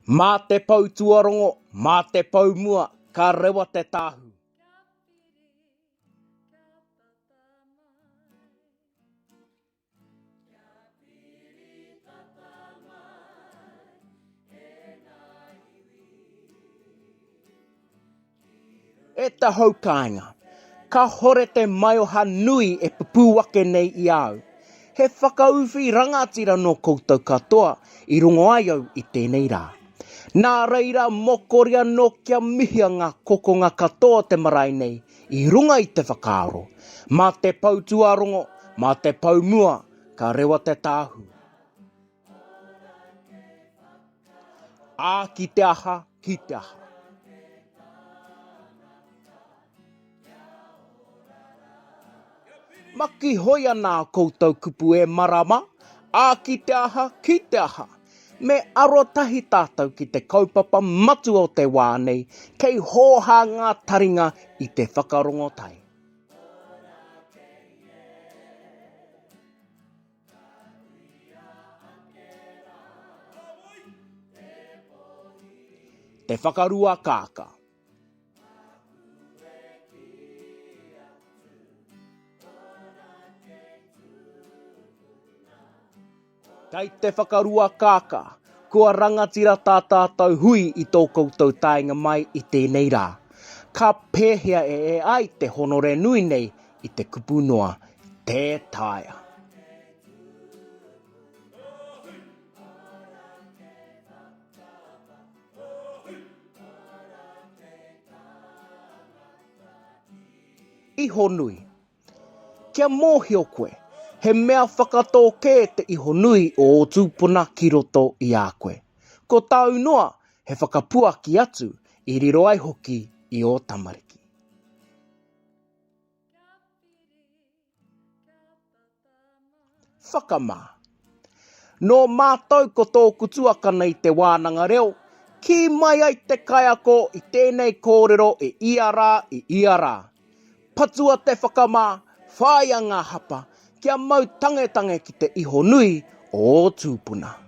Mā te pau tuarongo, mā te pau mua, ka rewa te tāhu. E ta haukainga, ka hore te maioha nui e pupuwake nei I au. He whakauwhi rangatira no koutou katoa I rungo ai au I tēnei rā. Nā reira mokoria no kia mihia ngā kokonga katoa te marae nei I runga I te whakaaro. Mā te pau tuarongo, mā te pau mua, ka rewa te tāhu. Ā ki te aha, ki te aha. Maki hoia nā koutou kupu e marama, ā ki te aha, ki te aha. Me arotahi tātou ki te kaupapa matu o te wā nei, kei hōhā ngā taringa I te whakarongotai. Te whakarua kāka. Kei te whakarua kāka, kua rangatira tā tātou hui I tō koutou tainga mai I tēnei rā. Ka pēhea e ai te honore nui nei I te kupu noa, te taia. Iho nui. Kia mōhio koe, he mea whakatō kē te iho nui o tūpuna ki roto I a koe. Ko tau noa, he whakapua ki atu I riro ai hoki I o tamariki. Whakamā. No mātou ko tōku tuakana I te wānanga reo, ki mai ai te kaiako I tēnei kōrero I ia rā. Patua te whakamā, whāia ngā hapa, kia mau tangetange ki te iho nui o tūpuna.